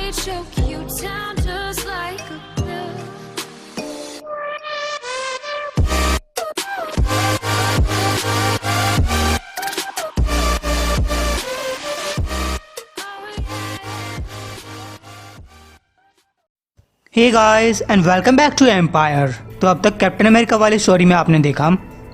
me choke you down just like a pill. Hey guys and welcome back to Empire. तो अब तक captain America वाली story में आपने देखा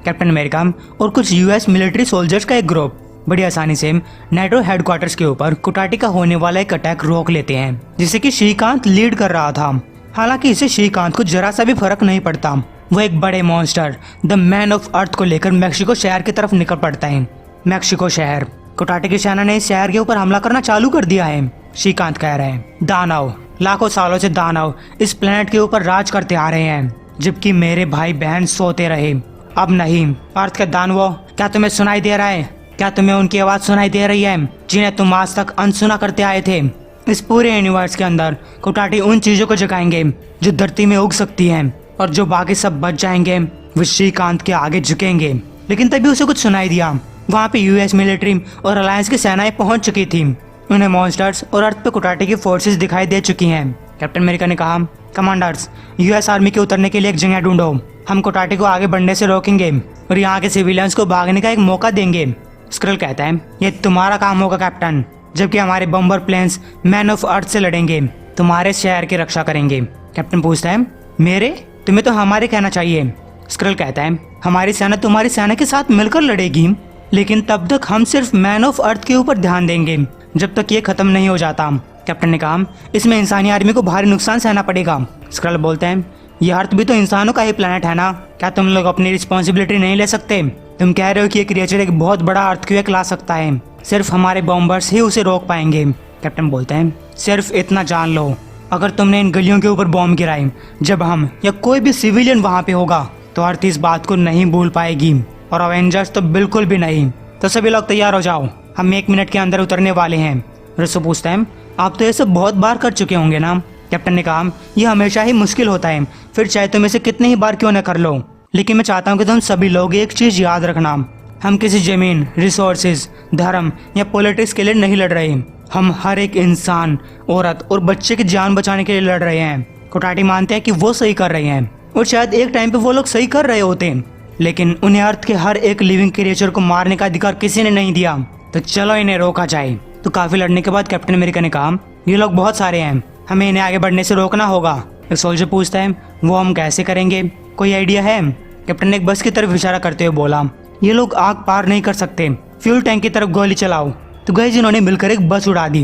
कैप्टन अमेरिका और कुछ यूएस मिलिट्री सोल्जर्स का एक ग्रुप बड़ी आसानी से नेटो हेडक्वार्टर्स के ऊपर कुटाटी का होने वाला एक अटैक रोक लेते हैं, जिसे कि श्रीकांत लीड कर रहा था। हालांकि इसे श्रीकांत को जरा सा भी फर्क नहीं पड़ता। वो एक बड़े monster the man of earth को लेकर मैक्सिको शहर की तरफ निकल पड़ता है। मैक्सिको शहर, कुटाटी की सेना ने इस शहर के ऊपर हमला करना चालू कर दिया है। श्रीकांत कह रहे हैं दानव, लाखों सालों से दानव इस प्लेनेट के ऊपर राज करते आ रहे हैं, जबकि मेरे भाई बहन सोते रहे। अब नहीं, अर्थ के दानवों, क्या तुम्हें सुनाई दे रहा है? क्या तुम्हें उनकी आवाज सुनाई दे रही है जिन्हें तुम आज तक अनसुना करते आए थे? इस पूरे यूनिवर्स के अंदर कुटाटी उन चीजों को जगाएंगे जो धरती में उग सकती हैं, और जो बाकी सब बच जाएंगे वो श्रीकांत के आगे झुकेंगे। लेकिन तभी उसे कुछ सुनाई दिया। वहाँ पे यूएस मिलिट्री और अलायंस की सेनाएं पहुंच चुकी थी। उन्हें मॉन्स्टर्स और अर्थ पे कुटाटी की फोर्सेस दिखाई दे चुकी हैं। कैप्टन अमेरिका ने कहा, कमांडर्स, यूएस आर्मी के उतरने के लिए एक जगह ढूंढो। हम कुटाटी को आगे बढ़ने से रोकेंगे और यहाँ के सिविलियंस को भागने का एक मौका देंगे। स्क्रल कहता है, ये तुम्हारा काम होगा कैप्टन, जबकि हमारे बम्बर प्लेन्स मैन ऑफ अर्थ से लड़ेंगे, तुम्हारे शहर की रक्षा करेंगे। कैप्टन पूछता है, मेरे? तुम्हें तो हमारे कहना चाहिए। स्क्रल कहता है, हमारी सेना तुम्हारी सेना के साथ मिलकर लड़ेगी, लेकिन तब तक हम सिर्फ मैन ऑफ अर्थ के ऊपर ध्यान देंगे जब तक ये खत्म नहीं हो जाता। कैप्टन ने कहा, इसमें इंसानी आर्मी को भारी नुकसान सहना पड़ेगा। स्क्रल बोलते हैं, ये अर्थ भी तो इंसानों का ही प्लेनेट है ना, क्या तुम लोग अपनी रिस्पॉन्सिबिलिटी नहीं ले सकते? तुम कह रहे हो कि ये क्रिएचर एक बहुत बड़ा अर्थक्वेक ला सकता है, सिर्फ हमारे बॉम्बर्स ही उसे रोक पाएंगे। कैप्टन बोलते हैं, सिर्फ इतना जान लो, अगर तुमने इन गलियों के ऊपर बॉम्ब गिराए जब हम या कोई भी सिविलियन वहाँ पे होगा तो अर्थ इस बात को नहीं भूल पाएगी, और अवेंजर्स तो बिल्कुल भी नहीं। तो सभी लोग तैयार हो जाओ, हम 1 मिनट के अंदर उतरने वाले हैं। रसो पूछता है, आप तो ये सब बहुत बार कर चुके होंगे ना? कैप्टन ने कहा, यह हमेशा ही मुश्किल होता है, फिर चाहे तुम इसे कितनी ही बार क्यों न कर लो, लेकिन मैं चाहता हूँ कि तुम सभी लोग एक चीज याद रखना, हम किसी जमीन, रिसोर्सेज, धर्म या पॉलिटिक्स के लिए नहीं लड़ रहे। हम हर एक इंसान, औरत और बच्चे की जान बचाने के लिए लड़ रहे हैं। कुटाटी मानते हैं कि वो सही कर रहे हैं, और शायद एक टाइम पे वो लोग सही कर रहे होते हैं, लेकिन उन्हें अर्थ के हर एक लिविंग क्रिएचर को मारने का अधिकार किसी ने नहीं दिया। तो चलो इन्हें रोका जाए। तो काफी लड़ने के बाद कैप्टन अमेरिका ने कहा, ये लोग बहुत सारे हैं, हमें इन्हें आगे बढ़ने से रोकना होगा। एक सोल्जर पूछता है, वो हम कैसे करेंगे, कोई आइडिया है? कैप्टन ने एक बस की तरफ इशारा करते हुए बोला, ये लोग आग पार नहीं कर सकते, फ्यूल टैंक की तरफ गोली चलाओ। तो गए जिन्होंने मिलकर एक बस उड़ा दी।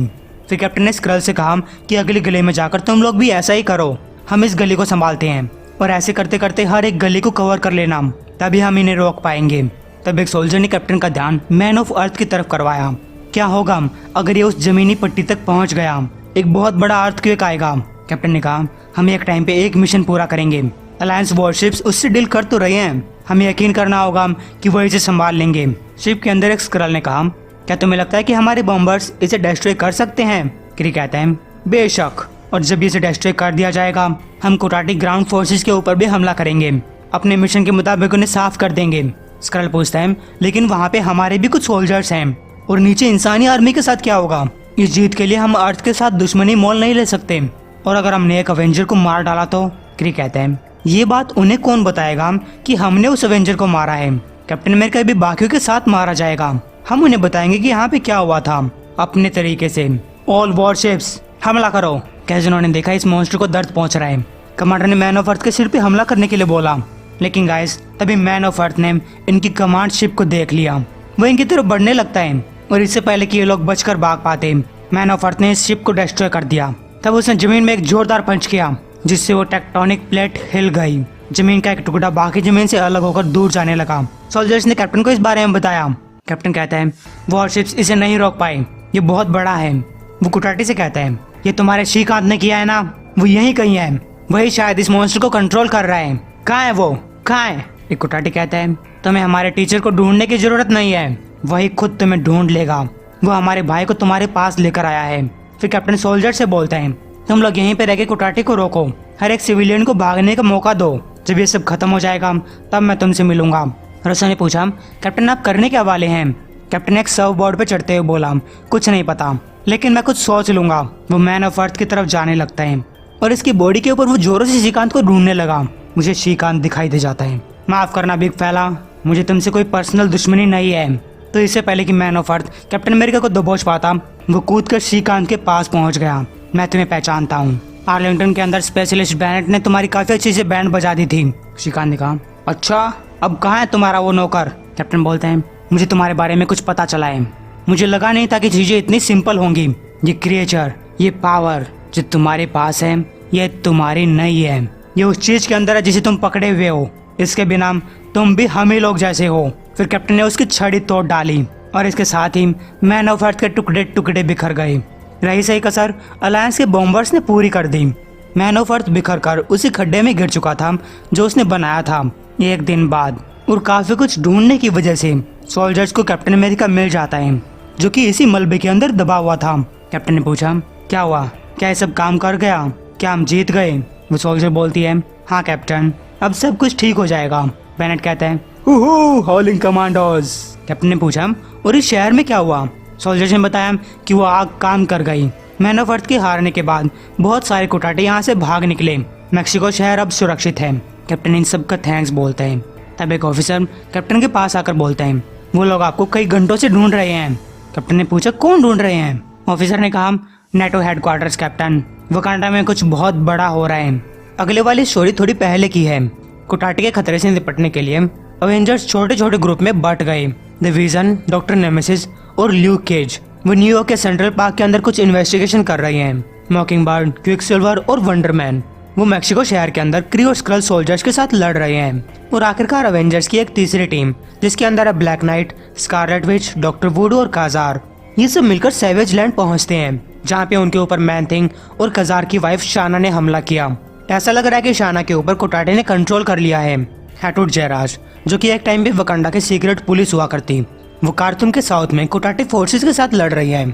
फिर कैप्टन ने स्क्रल से कहा कि अगली गली में जाकर तुम लोग भी ऐसा ही करो, हम इस गली को संभालते हैं, और ऐसे करते करते हर एक गली को कवर कर लेना, तभी हम इन्हें रोक पाएंगे। तब एक सोल्जर ने कैप्टन का ध्यान मैन ऑफ अर्थ की तरफ करवाया। क्या होगा अगर ये उस जमीनी पट्टी तक पहुंच गया? एक बहुत बड़ा अर्थक्वेक आएगा। कैप्टन ने कहा, हम एक टाइम पे एक मिशन पूरा करेंगे, अलायंस वॉरशिप्स उससे डील कर तो रहे हैं, हमें यकीन करना होगा कि वो इसे संभाल लेंगे। शिप के अंदर एक स्क्रल ने कहा, क्या तुम्हें लगता है कि हमारे बॉम्बर्स इसे डिस्ट्रॉय कर सकते हैं? क्री कहता है, बेशक, और जब इसे डिस्ट्रॉय कर दिया जाएगा हम कुटाटी ग्राउंड फोर्सेस के ऊपर भी हमला करेंगे, अपने मिशन के मुताबिक उन्हें साफ कर देंगे। स्क्रल पूछता है, लेकिन वहाँ पे हमारे भी कुछ सोल्जर्स हैं, और नीचे इंसानी आर्मी के साथ क्या होगा? इस जीत के लिए हम अर्थ के साथ दुश्मनी मोल नहीं ले सकते, और अगर हमने एक अवेंजर को मार डाला तो? क्री कहता है, ये बात उन्हें कौन बताएगा कि हमने उस अवेंजर को मारा है? कैप्टन अमेरिका भी बाकियों के साथ मारा जाएगा, हम उन्हें बताएंगे कि यहाँ पे क्या हुआ था अपने तरीके से। ऑल वॉरशिप्स हमला करो। कैजुनो ने देखा इस मॉन्स्टर को दर्द पहुंच रहा है। कमांडर ने मैन ऑफ अर्थ के सिर पे हमला करने के लिए बोला, लेकिन गाइस तभी मैन ऑफ अर्थ ने इनकी कमांड शिप को देख लिया। वो इनकी तरफ बढ़ने लगता है, और इससे पहले कि ये लोग बचकर भाग पाते मैन ऑफ अर्थ ने इस शिप को डिस्ट्रॉय कर दिया। तब उसने जमीन में एक जोरदार पंच किया, जिससे वो टेक्टोनिक प्लेट हिल गई। जमीन का एक टुकड़ा बाकी जमीन से अलग होकर दूर जाने लगा। सोल्जर्स ने कैप्टन को इस बारे में बताया। कैप्टन कहता है, वॉरशिप्स इसे नहीं रोक पाए, ये बहुत बड़ा है। वो कुटाटी से कहता है, ये तुम्हारे श्रीकांत ने किया है ना, वो यही कहीं है, वही शायद इस मॉन्स्टर को कंट्रोल कर रहा है। कहाँ है वो, कहाँ है? एक कुटाटी कहता है, तुम्हें हमारे टीचर को ढूंढने की जरूरत नहीं है, वही खुद तुम्हें ढूंढ लेगा, वो हमारे भाई को तुम्हारे पास लेकर आया है। फिर कैप्टन सोल्जर से बोलते हैं, तुम लोग यहीं पे रह के कुटाटी को रोको, हर एक सिविलियन को भागने का मौका दो, जब ये सब खत्म हो जाएगा तब मैं तुमसे मिलूंगा। रसो ने पूछा, कैप्टन आप करने क्या वाले हैं? कैप्टन एक सर्व बोर्ड पे चढ़ते हुए बोला, कुछ नहीं पता, लेकिन मैं कुछ सोच लूंगा। वो मैन ऑफ अर्थ की तरफ जाने लगता है और इसकी बॉडी के ऊपर वो जोरों से श्रीकांत को ढूंढने लगा। मुझे श्रीकांत दिखाई दे जाता है। माफ करना बिग फैला, मुझे तुमसे कोई पर्सनल दुश्मनी नहीं है। तो इससे पहले कि man of earth captain America को दबोच पाता, वो कूद कर श्रीकांत के पास पहुंच गया। मैं तुम्हें पहचानता हूँ। आर्लिंगटन के अंदर स्पेशलिस्ट बैंड ने तुम्हारी काफी अच्छी से बैंड बजा दी थी। श्रीकांत ने कहा, अच्छा अब कहाँ है तुम्हारा वो नौकर? कैप्टन बोलते हैं, मुझे तुम्हारे बारे में कुछ पता चला है। मुझे लगा नहीं था कि चीजें इतनी सिंपल होंगी। ये क्रिएचर, ये पावर जो तुम्हारे पास है, ये तुम्हारी नहीं है। ये उस चीज के अंदर है जिसे तुम पकड़े हुए हो। इसके बिना तुम भी हम ही लोग जैसे हो। फिर कैप्टन ने उसकी छड़ी तोड़ डाली और इसके साथ ही मैन ऑफ अर्थ के टुकड़े टुकड़े बिखर गए। रही सही कसर अलायंस के बॉम्बर्स ने पूरी कर दी। मैन ऑफ अर्थ बिखर कर उसी खड्डे में गिर चुका था जो उसने बनाया था। एक दिन बाद और काफी कुछ ढूंढने की वजह से सोल्जर्स को कैप्टन अमेरिका मिल जाता है, जो कि इसी मलबे के अंदर दबा हुआ था। कैप्टन ने पूछा, क्या हुआ? क्या ये सब काम कर गया? क्या हम जीत गए? वो सोल्जर बोलती है, हाँ कैप्टन, अब सब कुछ ठीक हो जाएगा। बेनेट कहता है, हॉलिंग कमांडोज। कैप्टन ने पूछा, और इस शहर में क्या हुआ? सोल्जर्स ने बताया कि वो आग काम कर गई। मैन ऑफ अर्थ के हारने के बाद बहुत सारे कुटाटे यहाँ से भाग निकले। मैक्सिको शहर अब सुरक्षित है। कैप्टन इन सब का थैंक्स बोलते हैं। तब एक ऑफिसर कैप्टन के पास आकर बोलते हैं, वो लोग आपको कई घंटों से ढूंढ रहे हैं। कैप्टन ने पूछा, कौन ढूंढ रहे हैं? ऑफिसर ने कहा, नेटो हेडक्वार्टर्स कैप्टन, वकांडा में कुछ बहुत बड़ा हो रहा है। अगले वाली स्टोरी थोड़ी पहले की है। कुटाटे के खतरे से निपटने के लिए अवेंजर्स छोटे छोटे ग्रुप में बट गए। द विजन, डॉक्टर नेमेसिस और ल्यूक केज वो न्यूयॉर्क के सेंट्रल पार्क के अंदर कुछ इन्वेस्टिगेशन कर रहे हैं। मॉकिंगबर्ड, क्विकसिल्वर और वंडरमैन वो मैक्सिको शहर के अंदर क्री और स्क्रल सोल्जर्स के साथ लड़ रहे हैं। और आखिरकार अवेंजर्स की एक तीसरी टीम, जिसके अंदर है black night, Scarlet Witch, doctor वुडू और काजार, ये सब मिलकर सैवेज लैंड पहुंचते हैं, जहां पे उनके ऊपर मैन थिंग और काजार की वाइफ शाना ने हमला किया। ऐसा लग रहा है कि शाना के ऊपर कुटाटे ने कंट्रोल कर लिया है। हैटुट जयराज, जो कि एक टाइम पे वकांडा के सीक्रेट पुलिस हुआ करती, वो कार्टून के साउथ में कुटाटे फोर्सेस के साथ लड़ रही है।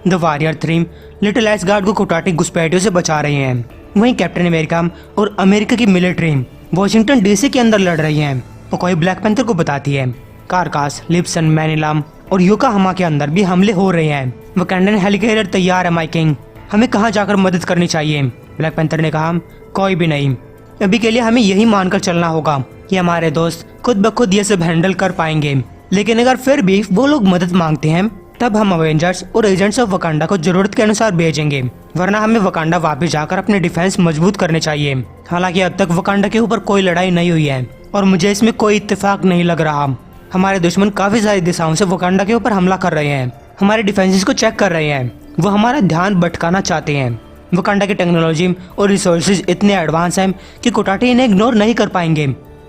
द वॉरियर 3 लिटिल एसगार्ड को कुटाटे घुसपैठियों से बचा रहे हैं। वहीं कैप्टन अमेरिका और अमेरिका की मिलिट्री वॉशिंगटन डीसी के अंदर लड़ रही है। और कोई ब्लैक पैंथर को बताती है कारकास, लिप्सन, मैनिलाम और योकोहामा के अंदर भी हमले हो रहे हैं। वकांडन हेलिकॉप्टर तैयार है माइकिंग, हमें कहाँ जाकर मदद करनी चाहिए? ब्लैक पैंथर ने कहा, कोई भी नहीं, अभी के लिए हमें यही मानकर चलना होगा कि हमारे दोस्त खुद ब खुद ये सब हैंडल कर पाएंगे। लेकिन अगर फिर भी वो लोग मदद मांगते हैं, तब हम अवेंजर्स और एजेंट्स ऑफ वकांडा को जरूरत के अनुसार भेजेंगे, वरना हमें वकांडा वापस जाकर अपने डिफेंस मजबूत करने चाहिए। हालांकि अब तक वकांडा के ऊपर कोई लड़ाई नहीं हुई है और मुझे इसमें कोई इत्तेफाक नहीं लग रहा। हमारे दुश्मन काफी सारी दिशाओं से वकांडा के ऊपर हमला कर रहे हैं, हमारे डिफेंसेस को चेक कर रहे हैं, वो हमारा ध्यान भटकाना चाहते हैं। वकांडा की टेक्नोलॉजी और रिसोर्सेज इतने एडवांस हैं कि कुटाटे इन्हें इग्नोर नहीं कर पाएंगे,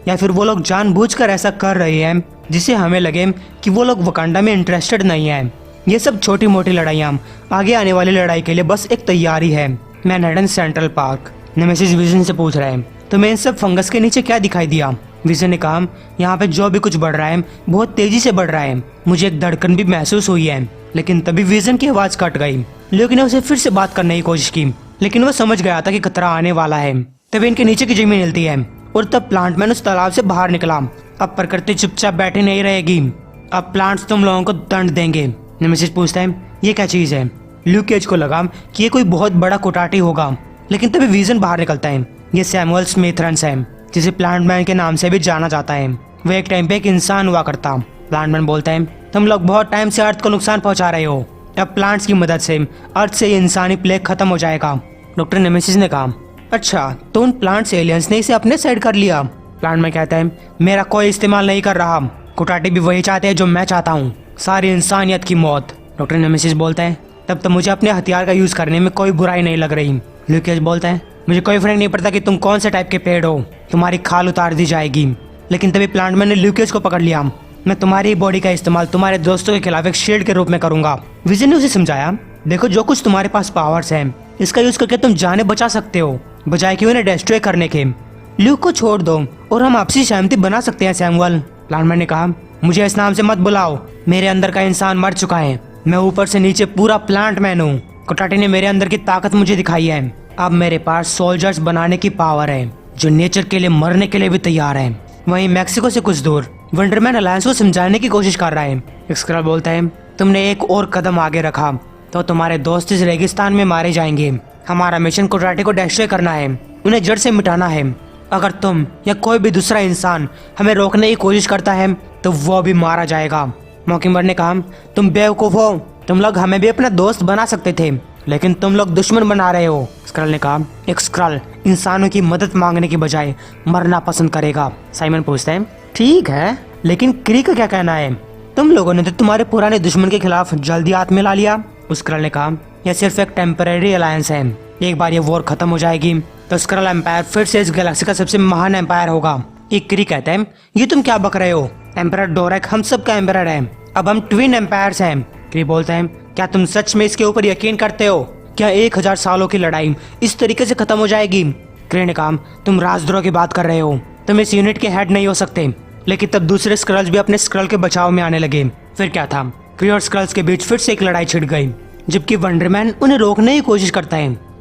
या फिर वो लोग जानबूझकर ऐसा कर रहे हैं जिससे हमें लगे कि वो लोग वकांडा में इंटरेस्टेड नहीं है। ये सब छोटी मोटी लड़ाइयाँ आगे आने वाली लड़ाई के लिए बस एक तैयारी है। Manhattan central park. Nemesis vision से पूछ रहे हैं, तुम्हें इन सब फंगस के नीचे क्या दिखाई दिया? विजन ने कहा, यहाँ पे जो भी कुछ बढ़ रहा है बहुत तेजी से बढ़ रहा है, मुझे एक धड़कन भी महसूस हुई है। लेकिन तभी विजन की आवाज कट गई। ल्यूक ने उसे फिर से बात करने की कोशिश की, लेकिन वो समझ गया था कि खतरा आने वाला है। तभी इनके नीचे की जमीन हिलती है और तब प्लांटमैन उस तालाब से बाहर निकला। अब प्रकृति चुपचाप बैठी नहीं रहेगी, अब प्लांट्स तुम लोगों को दंड देंगे। नेमेसिस पूछता है, ये क्या चीज है? ल्यूक केज को लगा कि ये कोई बहुत बड़ा कुटाटी होगा, लेकिन तभी विजन बाहर निकलता है। ये सैमुअल स्मिथरन्स है, जिसे प्लांटमैन के नाम से भी जाना जाता है। वो एक टाइम पे एक इंसान हुआ करता। प्लांटमैन बोलता है, तुम लोग बहुत टाइम से अर्थ को नुकसान पहुंचा रहे हो, अब प्लांट्स की मदद से अर्थ से ये इंसानी प्लेग खत्म हो जाएगा। डॉक्टर नेमेसिस ने कहा, अच्छा तो उन प्लांट्स एलियंस ने इसे अपने साइड कर लिया। प्लांटमैन कहता है, मेरा कोई इस्तेमाल नहीं कर रहा, कुटाटे भी वही चाहते हैं जो मैं चाहता हूँ, सारी इंसानियत की मौत। डॉक्टर नेमेसिस बोलता है, तब तो मुझे अपने हथियार का यूज करने में कोई बुराई नहीं लग रही। ल्यूक केज बोलता है, मुझे कोई फर्क नहीं पड़ता कि तुम कौन से टाइप के पेड़ हो, तुम्हारी खाल उतार दी जाएगी। लेकिन तभी प्लांटमैन ने ल्यूक केज को पकड़ लिया। मैं तुम्हारी बॉडी का इस्तेमाल तुम्हारे दोस्तों के खिलाफ एक शील्ड के रूप में करूंगा। विजन ने उसे समझाया, देखो जो कुछ तुम्हारे पास पावर्स हैं, इसका यूज करके तुम जाने बचा सकते हो, बजाय कि उन्हें डिस्ट्रॉय करने के। ल्यूक को छोड़ दो और हम आपसी सहमति बना सकते हैं सैमुअल। प्लांटमैन ने कहा, मुझे इस नाम से मत बुलाओ, मेरे अंदर का इंसान मर चुका है, मैं ऊपर से नीचे पूरा प्लांटमैन हूँ। कुटाटे ने मेरे अंदर की ताकत मुझे दिखाई है, अब मेरे पास सोल्जर्स बनाने की पावर है जो नेचर के लिए मरने के लिए भी तैयार है। वहीं मैक्सिको से कुछ दूर वंडरमैन अलायंस को समझाने की कोशिश कर रहा है। स्क्रल बोलता है, तुमने एक और कदम आगे रखा, तो तुम्हारे दोस्त इस रेगिस्तान में मारे जाएंगे। हमारा मिशन कुटाटे को डिस्ट्रॉय करना है, उन्हें जड़ से मिटाना है। अगर तुम या कोई भी दूसरा इंसान हमें रोकने की कोशिश करता है तो वो भी मारा जाएगा। मॉकिंगबर्ड ने कहा, तुम बेवकूफ हो, तुम लोग हमें भी अपना दोस्त बना सकते थे, लेकिन तुम लोग दुश्मन बना रहे हो। स्क्रल ने कहा, एक स्क्रल इंसानों की मदद मांगने की बजाय मरना पसंद करेगा। साइमन पूछते हैं, ठीक है, लेकिन क्री का क्या कहना है? तुम लोगों ने तो तुम्हारे पुराने दुश्मन के खिलाफ जल्दी हाथ मिला लिया। उस स्क्रल ने कहा, यह सिर्फ एक टेम्परेरी अलायंस है, एक बार ये वॉर खत्म हो जाएगी तो स्क्रल एम्पायर फिर से इस गैलेक्सी का सबसे महान एम्पायर होगा। एक क्री कहते हैं, ये तुम क्या बक रहे हो? एम्परर डोरेक हम सब का एम्परर है, अब हम ट्विन एम्पायर्स हैं। क्री बोलते हैं, क्या तुम सच में इसके ऊपर यकीन करते हो? क्या 1000 सालों की लड़ाई इस तरीके से खत्म हो जाएगी? क्री ने कहा, तुम राजद्रोह की बात कर रहे हो, तुम इस यूनिट के हेड नहीं हो सकते। लेकिन तब दूसरे स्क्रल्स भी अपने स्क्रल के बचाव में आने लगे। फिर क्या था, क्री और स्क्रल्स के बीच फिर से एक लड़ाई छिड़ गई, जबकि वंडरमैन उन्हें रोकने की कोशिश करता है।